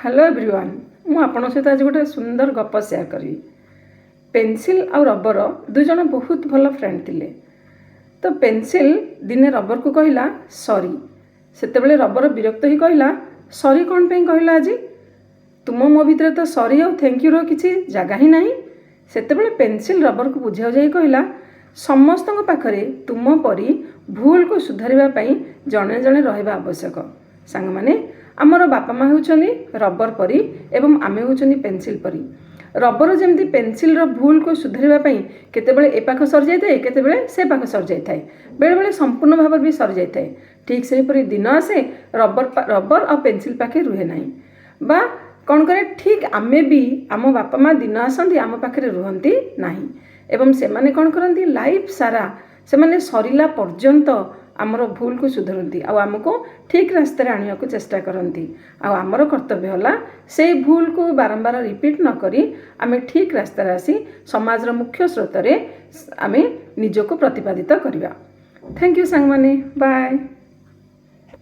Hello everyone मु आपन सहित आज गोटे सुंदर गप शेयर करी। पेंसिल आ रबर दुई जन बहुत भल फ्रेंड थिले। तो पेंसिल दिने रबर को कहला सॉरी। सेतेबेले रबर विरक्त ही कहला सॉरी कौन पे कहला आज तुम मो भितर तो सॉरी आ थैंक यू रो किछि जगह ही नहीं। सेतेबेले पेंसिल रबर को बुझाउ जाई कहला समस्त पाखरे तुम परी भूल को सुधारिबा पई जणे जणे रहबा आवश्यक। सांग माने आमर बापा माँ होउछनी रबर परी एवं आमे होउछनी पेंसिल परी। रबर जमती पेंसिल रो भूल को सुधारिबा पई केतेबेले ए पाख सर जाय थाए केतेबेले से पाख सर जाय थाए बेले बेले संपूर्ण भाव भी सर जाय थाए। ठीक से परी दिन आसे रबर और पेंसिल पाखे रुहे नाही बा कौन करे ठीक आमे भी आम बापा माँ दिन आसती आम पाखे रुहती नाही एवं से माने कौन करती लाइफ सारा से माने सरिला पर्यंत आमर भूल को सुधरती आमको ठीक रास्तार आने को चेष्टा करती आमर कर्तव्य होला से भूल को बारंबार रिपीट न करी आमे ठीक रास्तार आसी समाज मुख्य स्रोत रे आमे निजको प्रतिपादित करिबा। थैंक यू सांग माने बाय।